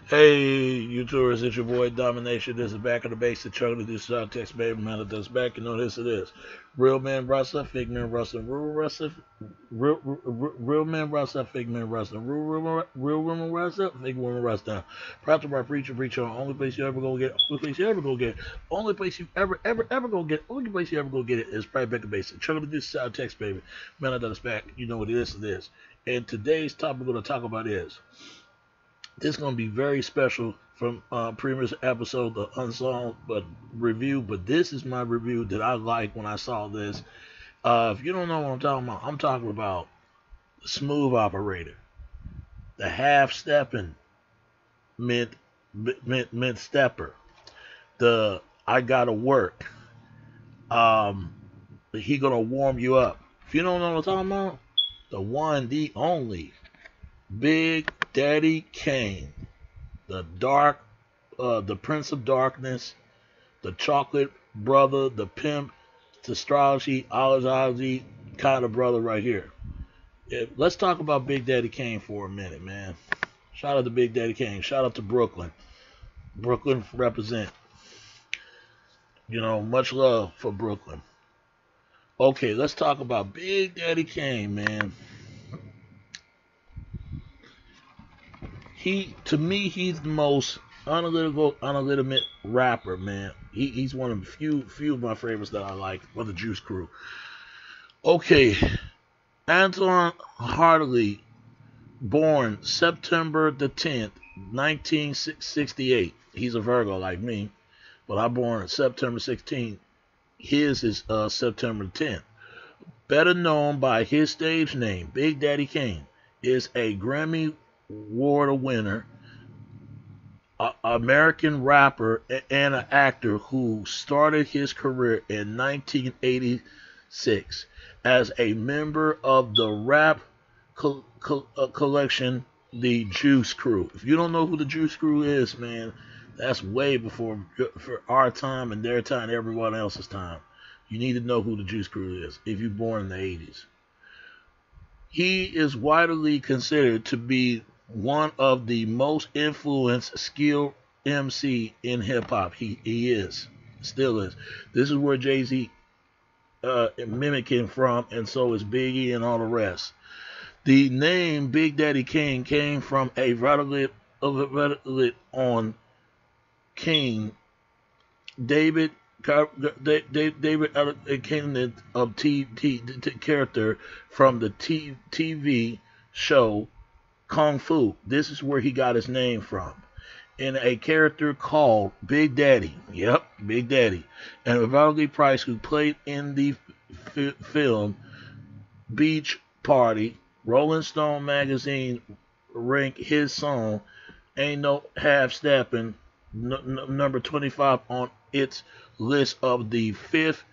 Hey, YouTubers, it's your boy Domination. This is back on the base of Chuck. This is text baby man that does back. You know this it is. Real man wrestler, fake man wrestler, real wrestler, real man wrestler, fake man wrestler, real woman wrestler, fake woman wrestler. Proud to my preacher, only place you ever gonna get, only place you ever gonna get, only place you ever gonna get, only place you ever gonna get it is right back at base. Chuck this is text baby man that does back. You know what it is. And today's topic we're gonna talk about is. This is going to be very special from previous episode, the unsung review. But this is my review that I liked when I saw this. If you don't know what I'm talking about the smooth operator, the half stepping mid stepper, the I gotta work. He gonna warm you up. If you don't know what I'm talking about, the one, the only, Big Daddy Kane, the Prince of Darkness, the Chocolate Brother, the Pimp, the astrology kind of brother right here. Let's talk about Big Daddy Kane for a minute, man. Shout out to Big Daddy Kane. Shout out to Brooklyn. Brooklyn represent. You know, much love for Brooklyn. Okay, let's talk about Big Daddy Kane, man. To me, he's the most unlegitimate rapper, man. He's one of the few of my favorites that I like for the Juice Crew. Okay, Antoine Hartley, born September the 10th, 1968. He's a Virgo like me, but I born September 16th. His is September 10th. Better known by his stage name, Big Daddy Kane, is a Grammy Award winner, American rapper and an actor who started his career in 1986 as a member of the rap collection, the Juice Crew. If you don't know who the Juice Crew is, man, that's way before for our time and their time, everyone else's time. You need to know who the Juice Crew is if you're born in the 80s. He is widely considered to be one of the most influenced, skilled MC in hip hop. He is, still is. This is where Jay-Z mimicking from, and so is Biggie and all the rest. The name Big Daddy Kane came from a Reddit on Kane, David Kane, of character from the TV show Kung Fu. This is where he got his name from. In a character called Big Daddy. Yep, Big Daddy. And Valerie Price, who played in the film Beach Party. Rolling Stone magazine ranked his song Ain't No Half Steppin' number 25 on its list of the 50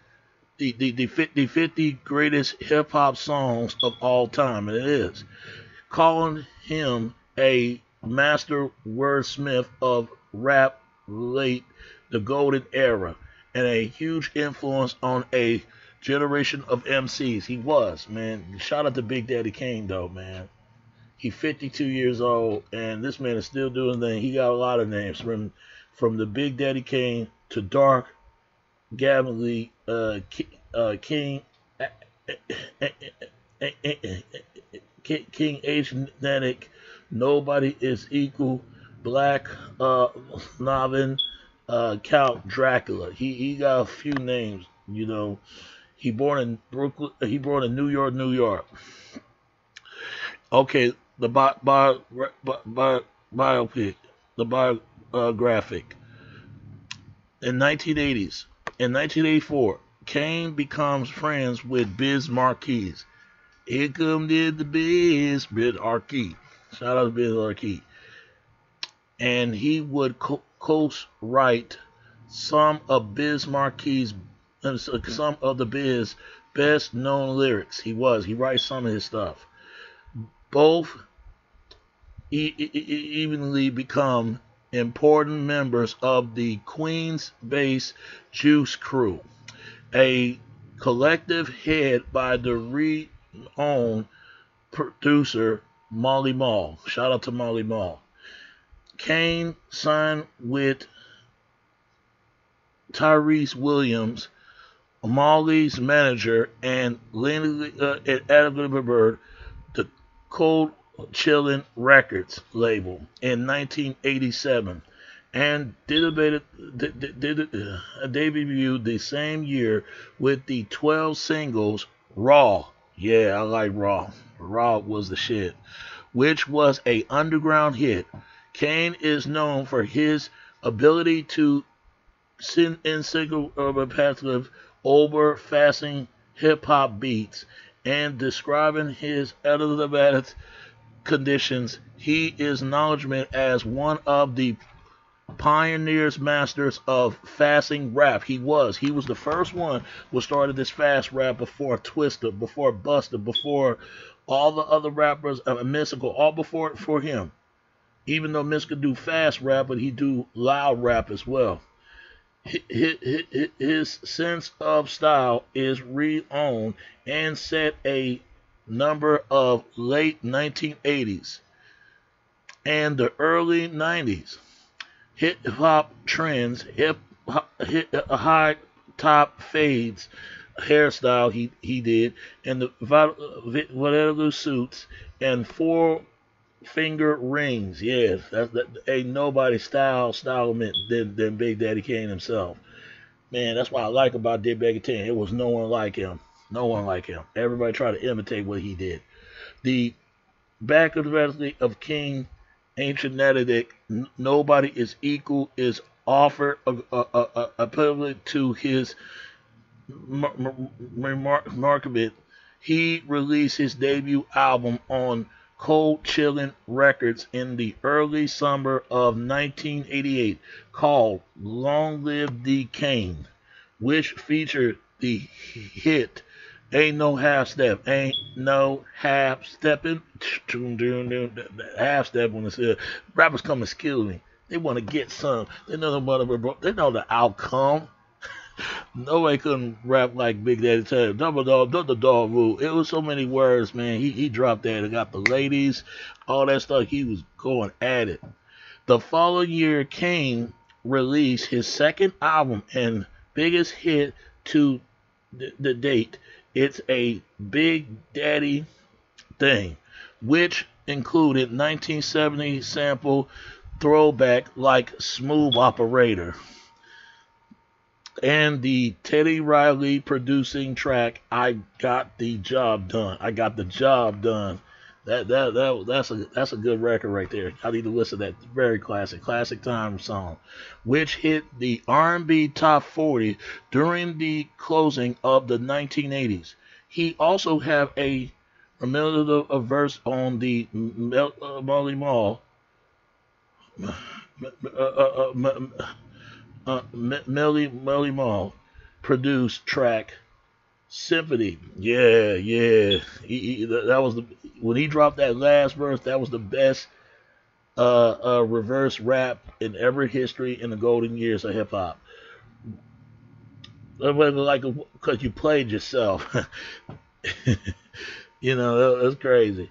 greatest hip hop songs of all time. And it is. Calling him a master wordsmith of rap late the golden era and a huge influence on a generation of MCs. He was, man. Shout out to Big Daddy Kane, though, man. He's 52 years old, and this man is still doing things. He got a lot of names from the Big Daddy Kane to Dark Gavin King. King Asiatic, Nobody is Equal, Black Novin, Count Dracula. He got a few names, you know. He born in Brooklyn. He born in New York. Okay, the biopic, the biographic. In 1984, Kane becomes friends with Biz Markie. Here come did the Biz Markie. Shout out to Biz Markie. And he would co-write some of Biz Markie's, some of the Biz best known lyrics. He writes some of his stuff. Both evenly become important members of the Queens-based Juice Crew, a collective head by the own producer Molly Mall. Shout out to Molly Mall. Kane signed with Tyrese Williams, Molly's manager, and Adam Bird, the Cold Chillin' Records label in 1987, and debuted the same year with the 12 singles Raw. Yeah, I like Raw. Raw was the shit, which was a underground hit. Kane is known for his ability to sing in single repetitive over fasting hip hop beats and describing his elevated conditions. He is acknowledged as one of the pioneers, masters of fasting rap. He was the first one who started this fast rap before Twista, before Busta, before all the other rappers, Mystical, all before him. Even though Mystical do fast rap, but he do loud rap as well. His sense of style is re-owned and set a number of late 1980s and the early 90s hip hop trends, high top fades hairstyle he did, and the whatever suits and four finger rings. Yes, that ain't nobody stylement than Big Daddy Kane himself. Man, that's what I like about Big Daddy Kane. It was no one like him. No one like him. Everybody tried to imitate what he did. The back of the recipe of King Ancient Benedict, nobody is equal, is offered equivalent to his remarkable. He released his debut album on Cold Chillin' Records in the early summer of 1988 called Long Live the Kane, which featured the hit Ain't No Half Step, Ain't No Half Steppin', half step when it's rappers come and skill me. They want to get some. They know the outcome. Nobody couldn't rap like Big Daddy Kane. Double dog rule. It was so many words, man. He dropped that. It got the ladies, all that stuff. He was going at it. The following year, Kane released his second album and biggest hit to the date. It's a Big Daddy thing, which included 1970 sample throwback like Smooth Operator and the Teddy Riley producing track I Got the Job Done. I Got the Job Done. That's a good record right there. I need to listen to that. Very classic time song, which hit the R&B top 40 during the closing of the 1980s. He also have a verse on the Molly Mall. Melly Mall produced track Symphony. Yeah. That was when he dropped that last verse. That was the best reverse rap in ever history in the golden years of hip hop. Like because you played yourself. That's crazy.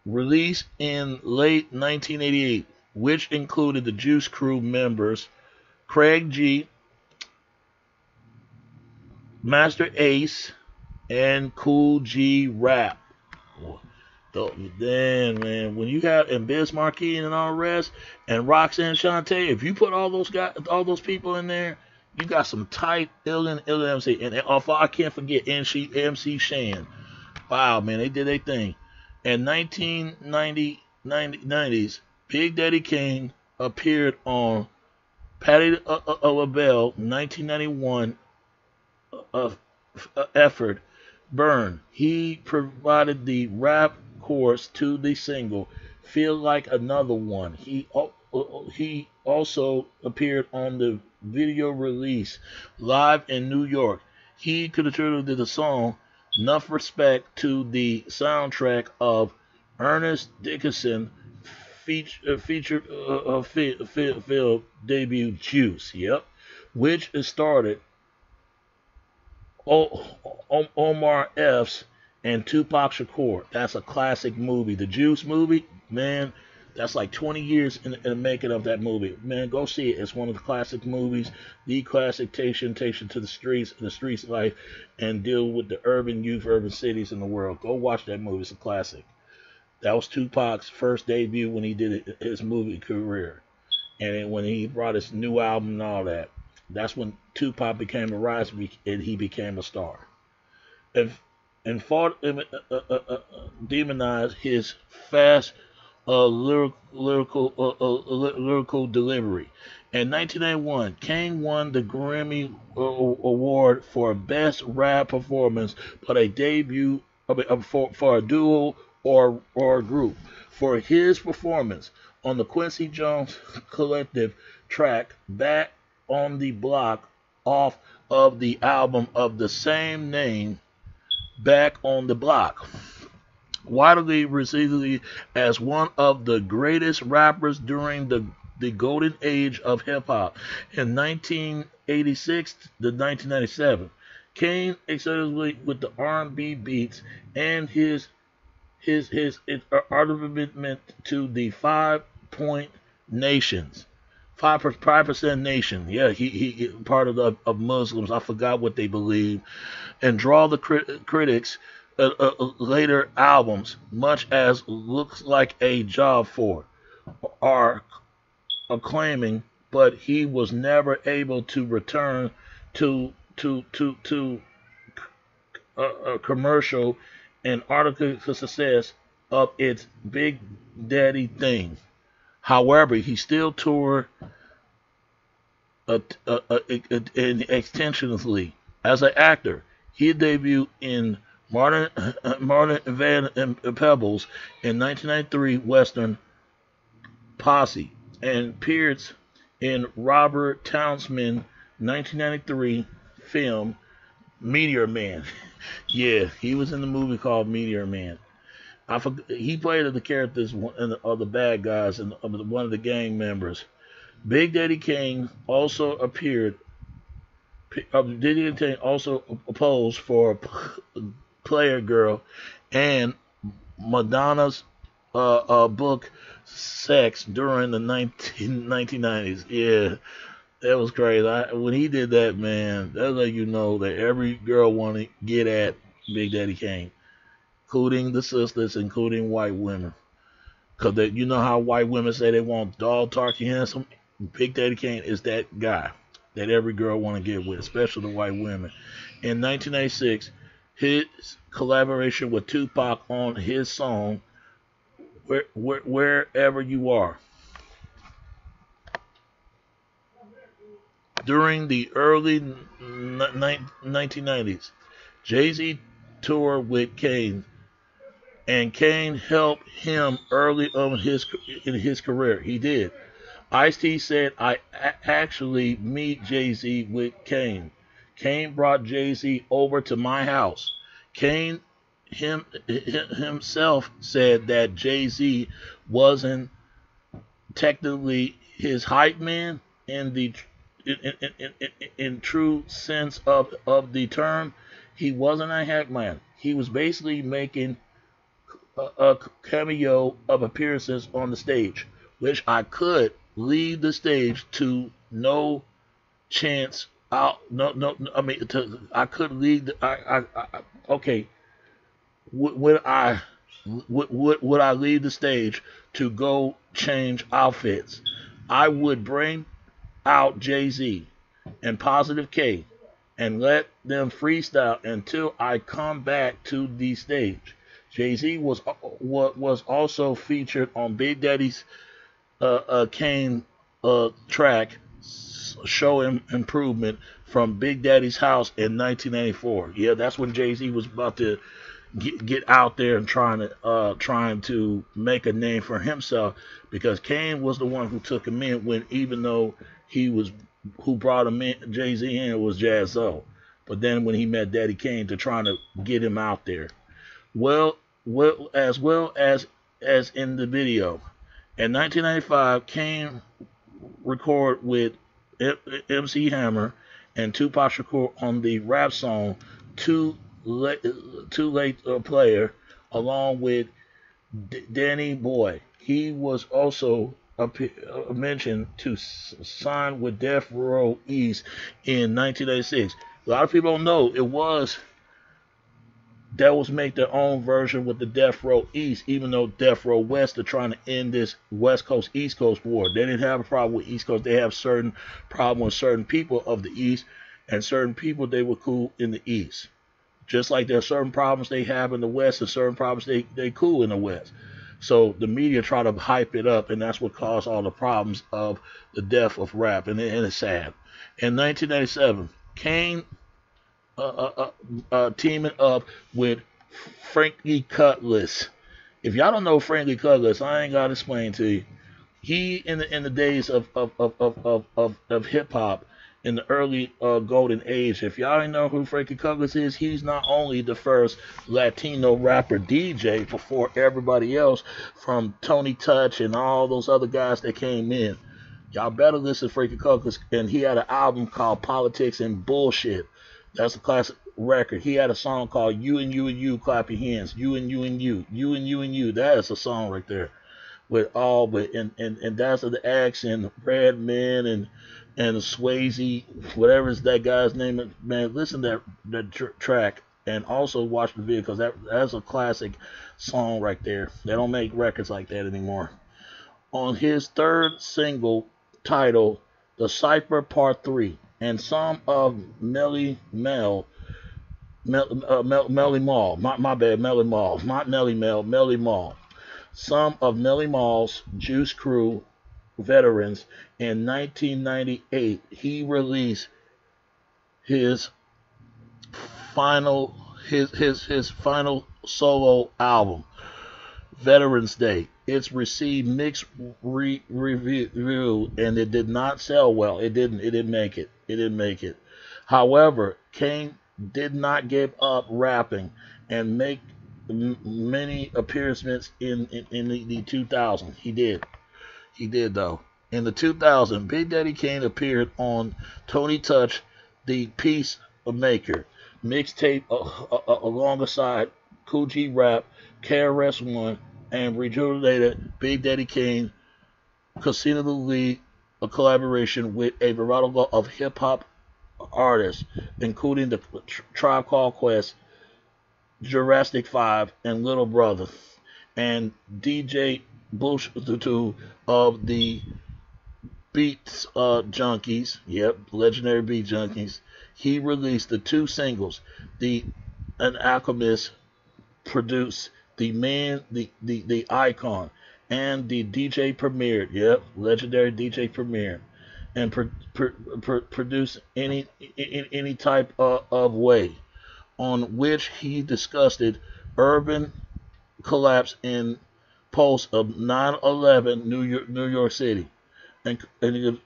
Released in late 1988, which included the Juice Crew members Craig G, Master Ace, and Cool G Rap. Then, man, when you have and Biz Markie and all the rest, and Roxanne Shante, if you put all those people in there, you got some tight ill MC. And I can't forget MC Shan. Wow, man, they did their thing. In 1990s, Big Daddy Kane appeared on Patti LaBelle 1991 effort Burn. He provided the rap chorus to the single Feel Like Another One. He also appeared on the video release live in New York. He contributed the song Enough Respect to the soundtrack of Ernest Dickinson featured film debut Juice. Yep, which started Omar Epps and Tupac Shakur. That's a classic movie. The Juice movie, man, That's like 20 years in the making of that movie. Man, go see it. It's one of the classic movies. The classic takes you to the streets life, and deal with the urban youth, urban cities in the world. Go watch that movie. It's a classic. That was Tupac's first debut when he did his movie career. And when he brought his new album and all that. That's when Tupac became a rise and he became a star. And fought demonized his fast lyrical delivery. In 1991, Kane won the Grammy Award for Best Rap Performance for a debut for a duo or a group for his performance on the Quincy Jones Collective track "Back on the Block" off of the album of the same name, Back on the Block. Widely received as one of the greatest rappers during the golden age of hip hop in 1986 to 1997. Kane excellently with the R&B beats and his argument to the 5% nations. 5% nation. Yeah, he part of Muslims. I forgot what they believe, and draw the critics later albums, much as looks like a job for, are acclaiming, but he was never able to return to a commercial and article success of its Big Daddy thing. However, he still toured extensively as an actor. He debuted in Martin Van Peebles in 1993 Western Posse and appeared in Robert Townsend's 1993 film Meteor Man. Yeah, he was in the movie called Meteor Man. He played the characters of the bad guys and one of the gang members. Big Daddy Kane also appeared. Big Daddy Kane also posed for Player Girl and Madonna's book Sex during the 1990s. Yeah, that was crazy. When he did that, man, that let you know that every girl want to get at Big Daddy Kane, including the sisters, including white women. Because you know how white women say they want dog, darky, handsome? Big Daddy Kane is that guy that every girl want to get with, especially the white women. In 1986, his collaboration with Tupac on his song Wherever You Are. During the early 1990s, Jay-Z toured with Kane, and Kane helped him early on in his career. He did. Ice-T said, I actually meet Jay-Z with Kane. Kane brought Jay-Z over to my house. Kane himself said that Jay-Z wasn't technically his hype man in true sense of the term. He wasn't a hype man. He was basically making a cameo of appearances on the stage, which I could leave the stage to no chance out. No. I mean, I could leave. Okay. Would I leave the stage to go change outfits? I would bring out Jay-Z and Positive K and let them freestyle until I come back to the stage. Jay-Z was also featured on Big Daddy's Kane track Show Improvement from Big Daddy's House in 1994. Yeah, that's when Jay-Z was about to get out there and trying to make a name for himself, because Kane was the one who took him in, when even though who brought him in, Jay-Z in, was Jaz-O. But then when he met Daddy Kane to try to get him out there, as in the video. In 1995, Kane recorded with MC Hammer and Tupac Shakur on the rap song Too Late Player, along with Danny Boy. he was also mentioned to sign with Death Row East in 1986. A lot of people don't know it was Devils make their own version with the Death Row East, even though Death Row West are trying to end this West Coast East Coast war. They didn't have a problem with East Coast. They have certain problem with certain people of the East, and certain people they were cool in the East. Just like there are certain problems they have in the West and certain problems they cool in the West. So the media try to hype it up, and that's what caused all the problems of the death of rap, and it's sad. In 1997, Kane teaming up with Frankie Cutlass. If y'all don't know Frankie Cutlass, I ain't gotta explain to you. He in the days of hip hop in the early golden age. If y'all ain't know who Frankie Cutlass is, he's not only the first Latino rapper DJ before everybody else, from Tony Touch and all those other guys that came in. Y'all better listen to Frankie Cutlass, and he had an album called Politics and Bullshit. That's a classic record. He had a song called You and You and You, Clap Your Hands. You and You and You. You and You and You. That is a song right there. With all but and that's the action, Redman and Swayze, whatever is that guy's name. Man, listen to that track and also watch the video, because that's a classic song right there. They don't make records like that anymore. On his third single titled The Cypher Part 3, and some of Melly Mall, my bad, Melly Mall, not Melly Mel, Melly Mall. Some of Melly Mall's Juice Crew veterans. In 1998, he released his final solo album, Veterans Day. It's received mixed review, and it did not sell well. It didn't make it. However, Kane did not give up rapping and make many appearances in the 2000s. He did though. In the 2000, Big Daddy Kane appeared on Tony Touch, the Peacemaker mixtape alongside Cool G Rap, KRS-One, and rejuvenated Big Daddy Kane Casino the League, a collaboration with a variety of hip-hop artists, including the Tribe Called Quest, Jurassic 5, and Little Brother, and DJ Bush of the Beats Junkies, legendary Beat Junkies. He released the two singles. An Alchemist produced the Man, the Icon, and the DJ Premier, legendary DJ Premier, and produced any type of way, on which he discussed urban collapse in post of 9/11 New York City, and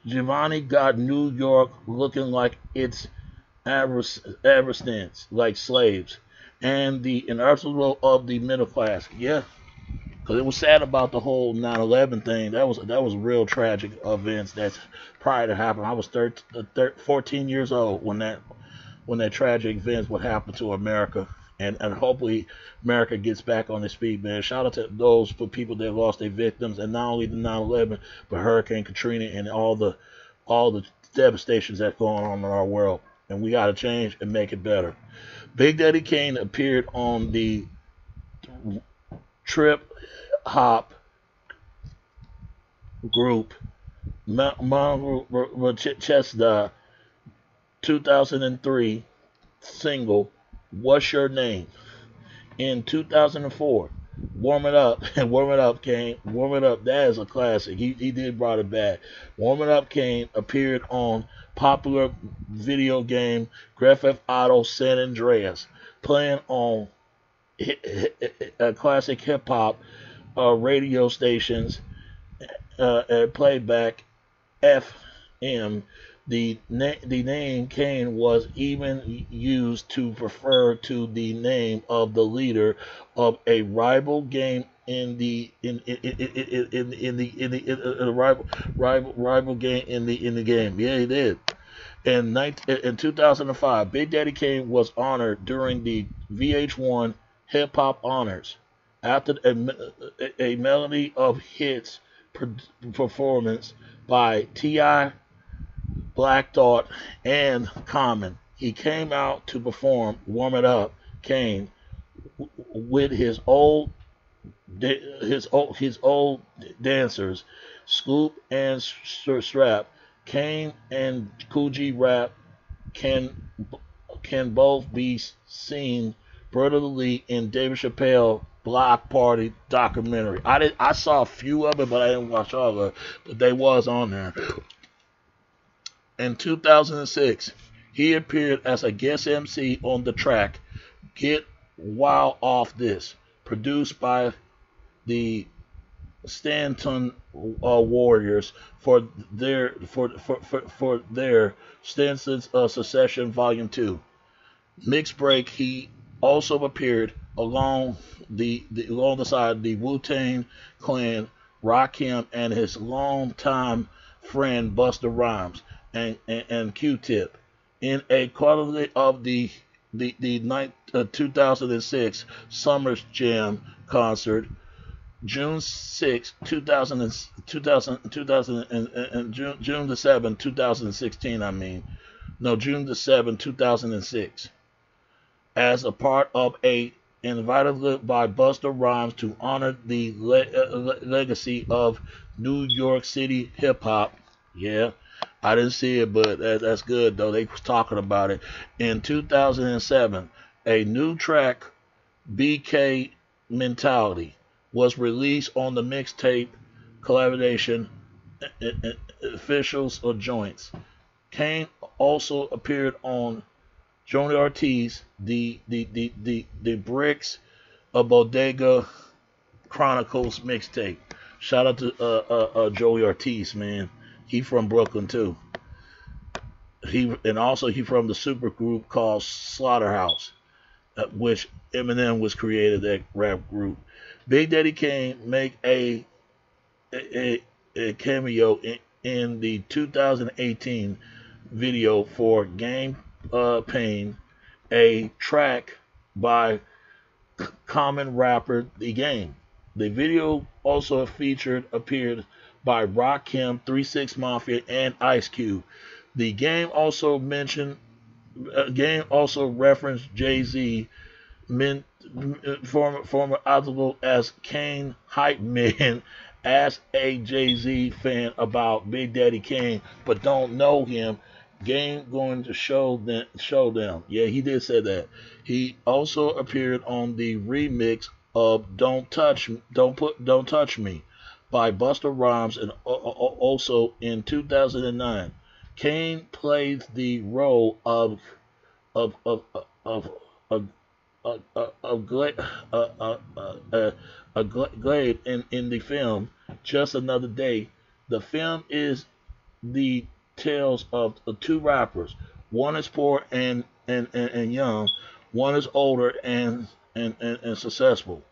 Giovanni got New York looking like its adversaries, like slaves, and the inevitable of the middle class. Because it was sad about the whole 9/11 thing. That was real tragic events that's prior to happen. I was 14 years old when that tragic event would happen to America, and hopefully America gets back on its feet, man. Shout out to those people that lost their victims, and not only the 9/11, but Hurricane Katrina and all the devastations that's going on in our world. And we got to change and make it better. Big Daddy Kane appeared on the trip hop group Manchester 2003 single What's Your Name. In 2004, Warm It Up, Kane, Warm It Up, that is a classic. He did brought it back. Warm It Up Kane appeared on popular video game Grand Theft Auto San Andreas, playing on classic hip hop radio stations, playback FM. The name Kane was even used to refer to the name of the leader of a rival game rival game in the game. Yeah, he did. In 2005, Big Daddy Kane was honored during the VH1 Hip Hop Honors After a melody of hits performance by T.I., Black Thought, and Common, he came out to perform "Warm It Up." Kane with his old dancers, Scoop and Strap. Kane and Coogee Rap can both be seen brutally in David Chappelle Block Party documentary. I saw a few of it, but I didn't watch all of it. But they was on there. In 2006, he appeared as a guest MC on the track "Get Wild Off This," produced by the Stanton Warriors for their Stanton's Secession Volume 2. Mixed Break. He also appeared along the side the Wu-Tang Clan, Rakim, and his longtime friend Busta Rhymes and Q-Tip in a quarterly of the 2006 Summer Jam concert, June 6, 2000, and June the 7th, 2016. June the 7th, 2006, as a part of a invited by Busta Rhymes to honor the legacy of New York City hip hop. Yeah, I didn't see it, but that's good though. They was talking about it. In 2007, a new track, BK Mentality, was released on the mixtape collaboration Officials or Joints. Kane also appeared on Johnny Ortiz, the Bricks of Bodega Chronicles mixtape. Shout out to Joey Ortiz, man. He from Brooklyn too. He from the super group called Slaughterhouse, which Eminem was created, that rap group. Big Daddy Kane make a cameo in the 2018 video for Game Pain, a track by Common rapper The Game. The video also appeared by Rakim, 3 6 Mafia, and Ice Cube. The Game also referenced Jay-Z, former Outlaw, as Kane hype man. As a Jay-Z fan about Big Daddy Kane, but don't know him, Game going to show them. Yeah, he did say that. He also appeared on the remix of "Don't Touch Me" by Busta Rhymes, and also in 2009, Kane plays the role of Glade in the film Just Another Day. The film is the tales of two rappers. One is poor and young. One is older and successful.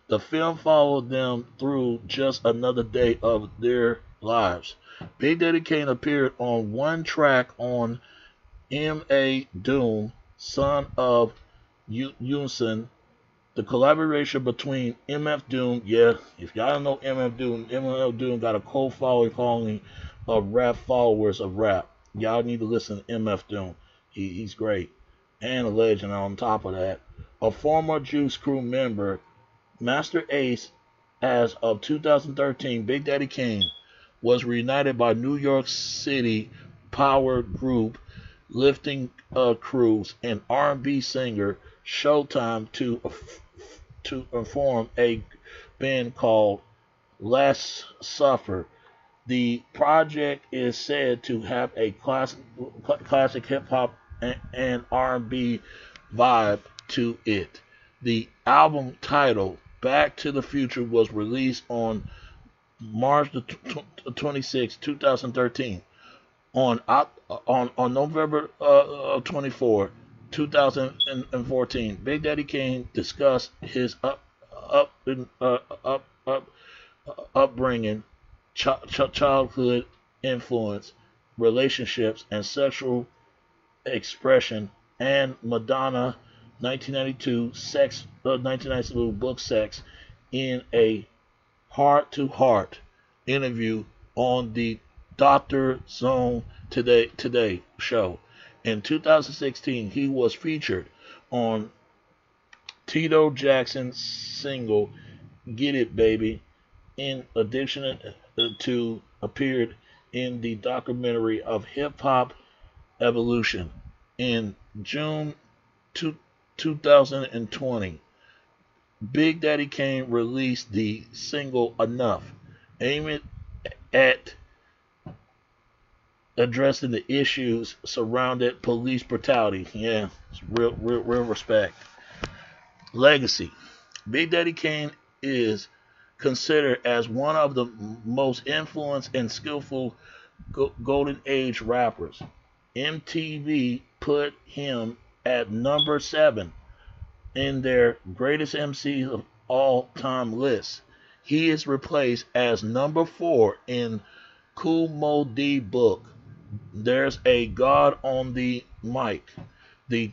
The film followed them through just another day of their lives. Big Daddy Kane appeared on one track on M.A. Doom, son of Unsung. The collaboration between MF Doom, yeah, if y'all don't know MF Doom got a cold following of rap followers of rap. Y'all need to listen to MF Doom. He's great. And a legend on top of that. A former Juice Crew member, Master Ace, as of 2013, Big Daddy Kane was reunited by New York City power group Lifting Crews and R&B singer Showtime to form a band called Last Supper. The project is said to have a classic hip hop and R&B vibe to it. The album titled Back to the Future was released on March 26, 2013. On November 24, 2014, Big Daddy Kane discussed his upbringing, childhood influence, relationships, and sexual expression, and Madonna 1992 book Sex in a heart-to-heart interview on the Dr. Zone Today show. In 2016, he was featured on Tito Jackson's single "Get It Baby," in addition to appeared in the documentary of hip hop evolution. In June 2020, Big Daddy Kane released the single "Enough," aiming at addressing the issues surrounding police brutality. Yeah, it's real respect. Legacy. Big Daddy Kane is considered as one of the most influenced and skillful golden age rappers. MTV put him at number 7 in their greatest MCs of all time list. He is replaced as number 4 in Cool Mo D book. There's a God on the mic. The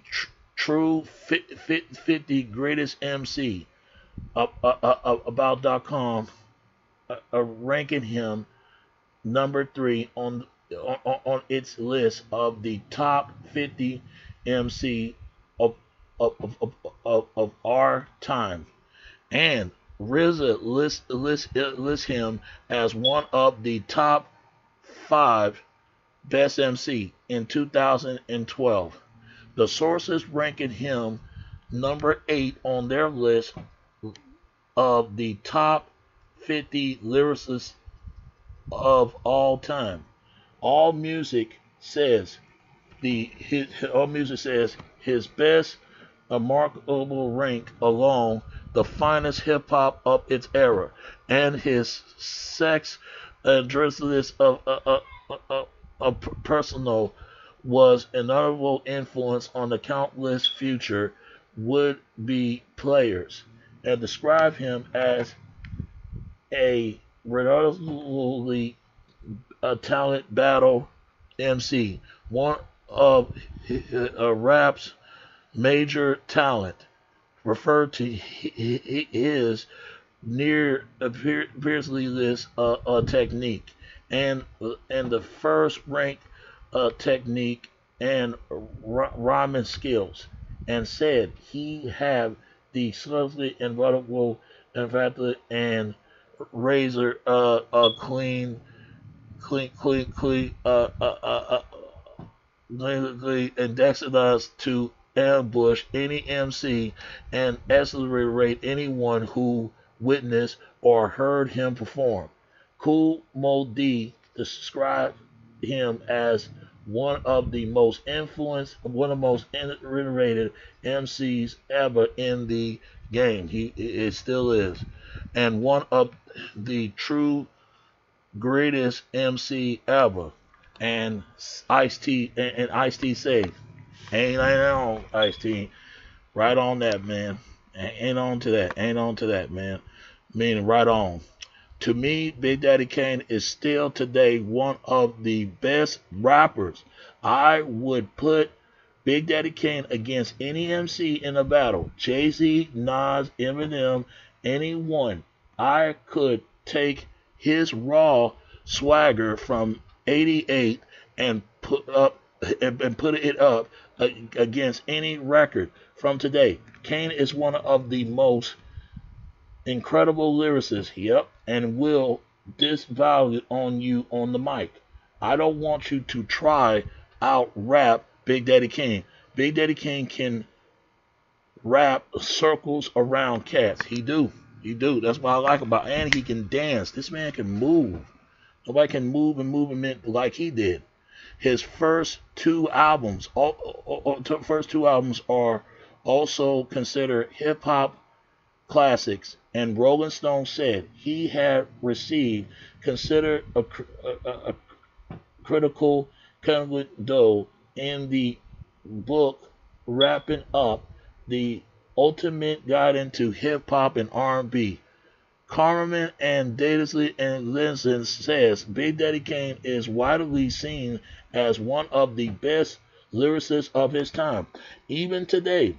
true 50 greatest MC about.com ranking him number 3 on its list of the top 50 MC of our time, and RZA lists him as one of the top 5 best MC in 2012. The sources ranking him number 8 on their list of the top 50 lyricists of all time. All music says his best remarkable rank along the finest hip hop of its era, and his sex addressless of personal was an notable influence on the countless future would-be players, and describe him as a remarkably talent battle MC, one of rap's major talent, referred to his near peerless technique and the first rank technique and rhyming skills, and said he had the subtly inevitable infatuated and razor and destined us to ambush any MC and accelerate anyone who witnessed or heard him perform. Cool Mo D described him as one of the most influenced, one of the most iterated MCs ever in the game. It still is, and one of the true greatest MC ever. And Ice-T say, ain't on Ice-T, right on that, man. Ain't on to that, man. Meaning right on. To me, Big Daddy Kane is still today one of the best rappers. I would put Big Daddy Kane against any MC in a battle. Jay-Z, Nas, Eminem, anyone. I could take his raw swagger from '88 and put it up against any record from today. Kane is one of the most incredible lyricists, yep, and will disvalue on you on the mic. I don't want you to try out rap Big Daddy Kane. Big Daddy Kane can rap circles around cats. He do. That's what I like about it. And he can dance. This man can move. Nobody can move and movement like he did. His first two albums are also considered hip hop classics, and Rolling Stone said he had received considered a critical dough in the book Wrapping Up the Ultimate Guide into Hip Hop and R&B. Carmen and Daisley and Linson says Big Daddy Kane is widely seen as one of the best lyricists of his time. Even today,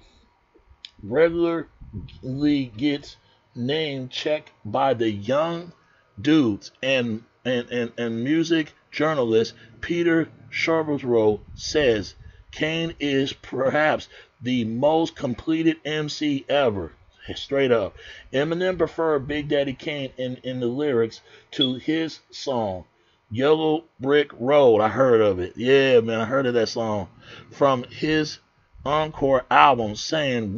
regularly gets name checked by the young dudes and music journalist Peter Charbonneau says Kane is perhaps the most completed MC ever. Straight up. Eminem preferred Big Daddy Kane in the lyrics to his song, Yellow Brick Road. I heard of it. Yeah, man, I heard of that song. From his encore album, saying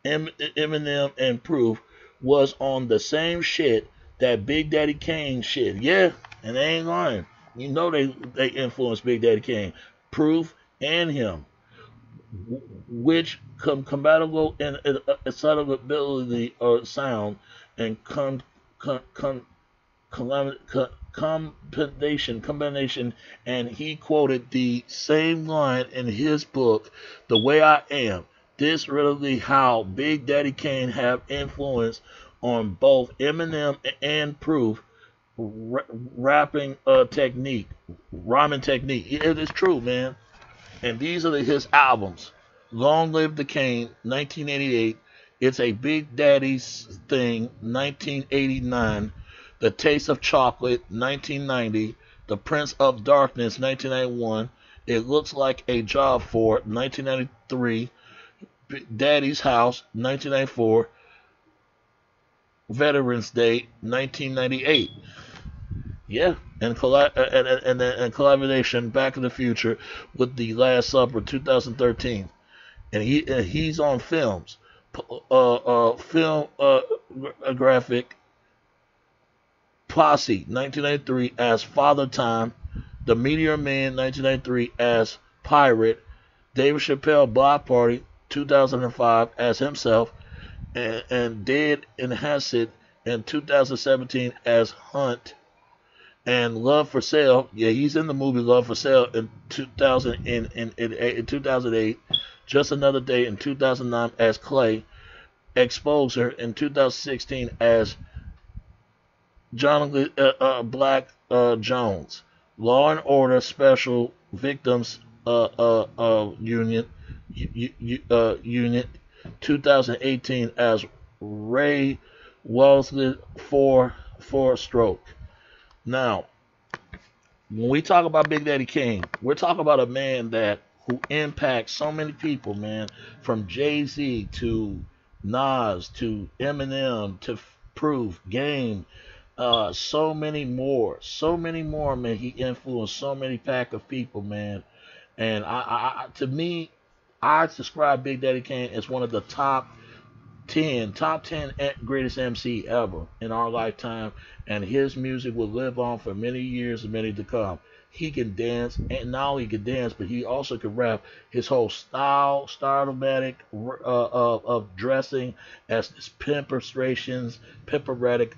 Eminem and Proof was on the same shit that Big Daddy Kane shit. Yeah, and they ain't lying. You know they influenced Big Daddy Kane, Proof, and him, which compatible in excitability or sound and combination, and he quoted the same line in his book, The Way I Am. This really how Big Daddy Kane have influence on both Eminem and Proof rapping technique, rhyming technique. It is true, man. And these are his albums. Long Live the Kane, 1988. It's a Big Daddy's Thing, 1989. The Taste of Chocolate, 1990. The Prince of Darkness, 1991. It Looks Like a Job for, 1993. Daddy's House, 1994. Veterans Day, 1998. Yeah, and collaboration Back in the Future with The Last Supper, 2013. And he's on films, film graphic Posse, 1993 as Father Time, The Meteor Man, 1993 as Pirate, David Chappelle Block Party, 2005 as himself, and Dead and Hasid in 2017 as Hunt, and Love for Sale. Yeah, he's in the movie Love for Sale in 2008. Just Another Day in 2009 as Clay. Exposure in 2016 as John Black Jones. Law and Order Special Victims Unit 2018 as Ray Wellesley for Stroke. Now, when we talk about Big Daddy Kane, we're talking about a man that who impacts so many people, man, from Jay-Z to Nas to Eminem to Proof, Game, so many more, man. He influenced so many pack of people, man. And to me, I describe Big Daddy Kane as one of the top 10 greatest MC ever in our lifetime, and his music will live on for many years and many to come. He can dance, and not only can dance, but he also can rap. His whole stylistic of dressing as this pimperatic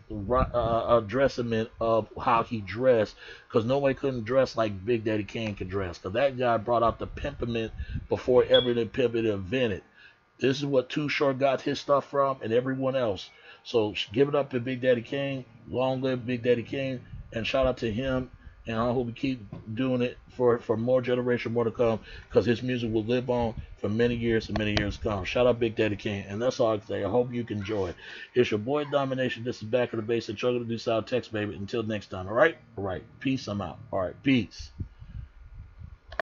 dressing of how he dressed, because nobody couldn't dress like Big Daddy Kane could dress, because that guy brought out the pimpament before everything pimping invented. This is what Too Short got his stuff from, and everyone else. So give it up to Big Daddy Kane. Long live Big Daddy Kane, and shout out to him. And I hope we keep doing it for more generation, more to come, because his music will live on for many years and many years to come. Shout out Big Daddy Kane, and that's all I can say. I hope you can enjoy it. It's your boy Domination. This is Back of the Base and Chugging to Do South Text, baby. Until next time, all right? All right. Peace. I'm out. All right. Peace.